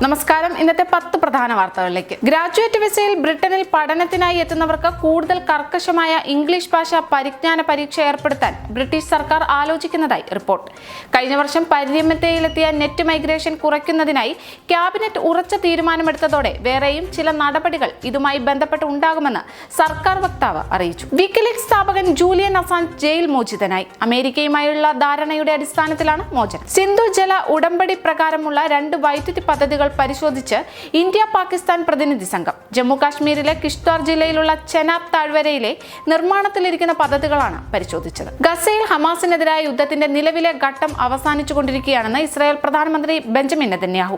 നമസ്കാരം. ഇന്നത്തെ 10 പ്രധാന വാർത്തകളിലേക്ക്. ഗ്രാജുവേറ്റ് വിസയിൽ ബ്രിട്ടനിൽ പഠനത്തിനായി എത്തുന്നവർക്ക് കൂടുതൽ കർക്കശമായ ഇംഗ്ലീഷ് ഭാഷാ പരിജ്ഞാന പരീക്ഷ ഏർപ്പെടുത്താൻ ബ്രിട്ടീഷ് സർക്കാർ ആലോചിക്കുന്നതായി റിപ്പോർട്ട്. കഴിഞ്ഞ വർഷം പരിമിതിയിലെത്തിയ നെറ്റ് മൈഗ്രേഷൻ കുറയ്ക്കുന്നതിനായി ക്യാബിനറ്റ് ഉറച്ച തീരുമാനമെടുത്തതോടെ വേറെയും ചില നടപടികൾ ഇതുമായി ബന്ധപ്പെട്ട് ഉണ്ടാകുമെന്ന് സർക്കാർ വക്താവ് അറിയിച്ചു. വിക്കിലീക്സ് സ്ഥാപകൻ ജൂലിയൻ അസാഞ്ച് ജയിൽ മോചിതനായി. അമേരിക്കയുമായുള്ള ധാരണയുടെ അടിസ്ഥാനത്തിലാണ് മോചനം. സിന്ധു ജല ഉടമ്പടി പ്രകാരമുള്ള 2 വൈദ്യുതി പദ്ധതികൾ പരിശോധിച്ച് ഇന്ത്യ പാകിസ്ഥാൻ പ്രതിനിധി സംഘം. ജമ്മു കാശ്മീരിലെ കിഷ്ത്വാർ ജില്ലയിലുള്ള ചെനാബ് താഴ്വരയിലെ നിർമ്മാണത്തിലിരിക്കുന്ന പദ്ധതികളാണ് പരിശോധിച്ചത്. ഗസയിൽ ഹമാസിനെതിരായ യുദ്ധത്തിന്റെ നിലവിലെ ഘട്ടം അവസാനിച്ചുകൊണ്ടിരിക്കുകയാണെന്ന് ഇസ്രായേൽ പ്രധാനമന്ത്രി ബെഞ്ചമിൻ നെതന്യാഹു.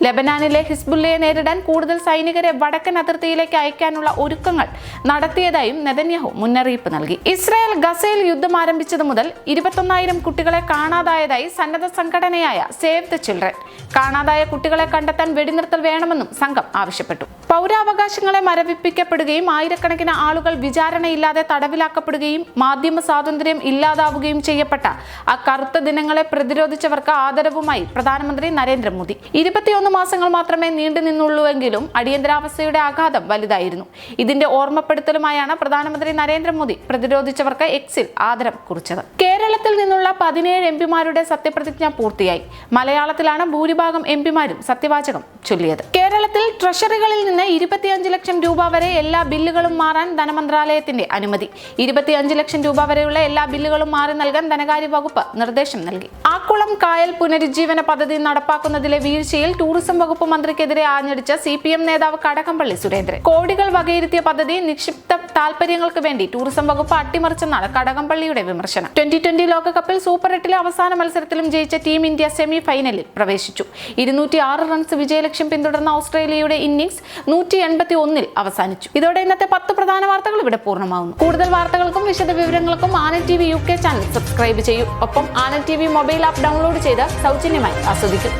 ലെബനാനിലെ ഹിസ്ബുള്ളയെ നേരിടാൻ കൂടുതൽ സൈനികരെ വടക്കൻ അതിർത്തിയിലേക്ക് അയക്കാനുള്ള ഒരുക്കങ്ങൾ നടത്തിയതായും നെതന്യാഹു മുന്നറിയിപ്പ് നൽകി. ഇസ്രായേൽ ഗസയിൽ യുദ്ധം ആരംഭിച്ചത് മുതൽ 21,000 കുട്ടികളെ കാണാതായതായി സന്നദ്ധ സംഘടനയായ സേവ് ദ ചിൽഡ്രൻ. കാണാതായ കുട്ടികളെ കണ്ടെത്താൻ വെടിനിർത്തൽ വേണമെന്നും സംഘം ആവശ്യപ്പെട്ടു. പൗരാവകാശങ്ങളെ മരവിപ്പിക്കപ്പെടുകയും ആയിരക്കണക്കിന് ആളുകൾ വിചാരണയില്ലാതെ തടവിലാക്കപ്പെടുകയും മാധ്യമ സ്വാതന്ത്ര്യം ഇല്ലാതാവുകയും ചെയ്യപ്പെട്ട ആ കറുത്ത ദിനങ്ങളെ പ്രതിരോധിച്ചവർക്ക് ആദരവുമായി പ്രധാനമന്ത്രി നരേന്ദ്രമോദി. 21 മാസങ്ങൾ മാത്രമേ നീണ്ടു നിന്നുള്ളൂവെങ്കിലും അടിയന്തരാവസ്ഥയുടെ ആഘാതം വലുതായിരുന്നു. ഇതിന്റെ ഓർമ്മപ്പെടുത്തലുമായാണ് പ്രധാനമന്ത്രി നരേന്ദ്രമോദി പ്രതിരോധിച്ചവർക്ക് എക്സിൽ ആദരം കുറിച്ചത്. കേരളത്തിൽ നിന്നുള്ള 17 എംപിമാരുടെ സത്യപ്രതിജ്ഞ പൂർത്തിയായി. മലയാളത്തിലാണ് ഭൂരിഭാഗം എംപിമാരും സത്യവാചകം ചൊല്ലിയത്. കേരളത്തിൽ ട്രഷറികളിൽ നിന്ന് 25 ലക്ഷം രൂപ വരെ എല്ലാ ബില്ലുകളും മാറാൻ ധനമന്ത്രാലയത്തിന്റെ അനുമതി. 25 ലക്ഷം രൂപ വരെയുള്ള എല്ലാ ബില്ലുകളും മാറി നൽകാൻ ധനകാര്യ വകുപ്പ് നിർദ്ദേശം നൽകി. ആക്കുളം കായൽ പുനരുജ്ജീവന പദ്ധതി നടപ്പാക്കുന്നതിലെ വീഴ്ചയിൽ ടൂറിസം വകുപ്പ് മന്ത്രിക്കെതിരെ ആഞ്ഞടിച്ച CPM നേതാവ് കടകംപള്ളി സുരേന്ദ്രൻ. കോടികൾ വകയിരുത്തിയ പദ്ധതി നിക്ഷിപ്ത താൽപര്യങ്ങൾക്ക് വേണ്ടി ടൂറിസം വകുപ്പ് അട്ടിമറിച്ചെന്നാണ് കടകംപള്ളിയുടെ വിമർശനം. 2020 ലോകകപ്പിൽ സൂപ്പർ 8ലെ അവസാന മത്സരത്തിലും ജയിച്ച ടീം ഇന്ത്യ സെമി ഫൈനലിൽ പ്രവേശിച്ചു. 206 റൺസ് വിജയലക്ഷ്യം പിന്തുടർന്ന ഓസ്ട്രേലിയയുടെ ഇന്നിംഗ്സ് 181-ൽ അവസാനിച്ചു. ഇതോടെ ഇന്നത്തെ 10 പ്രധാന വാർത്തകൾ ഇവിടെ പൂർണ്ണമാകുന്നു. കൂടുതൽ വാർത്തകൾക്കും വിശദ വിവരങ്ങൾക്കും Anand TV UK channel subscribe ചെയ്യൂ. ഒപ്പം Anand TV mobile app download ചെയ്ത് സൗജന്യമായി ആസ്വദിക്കും.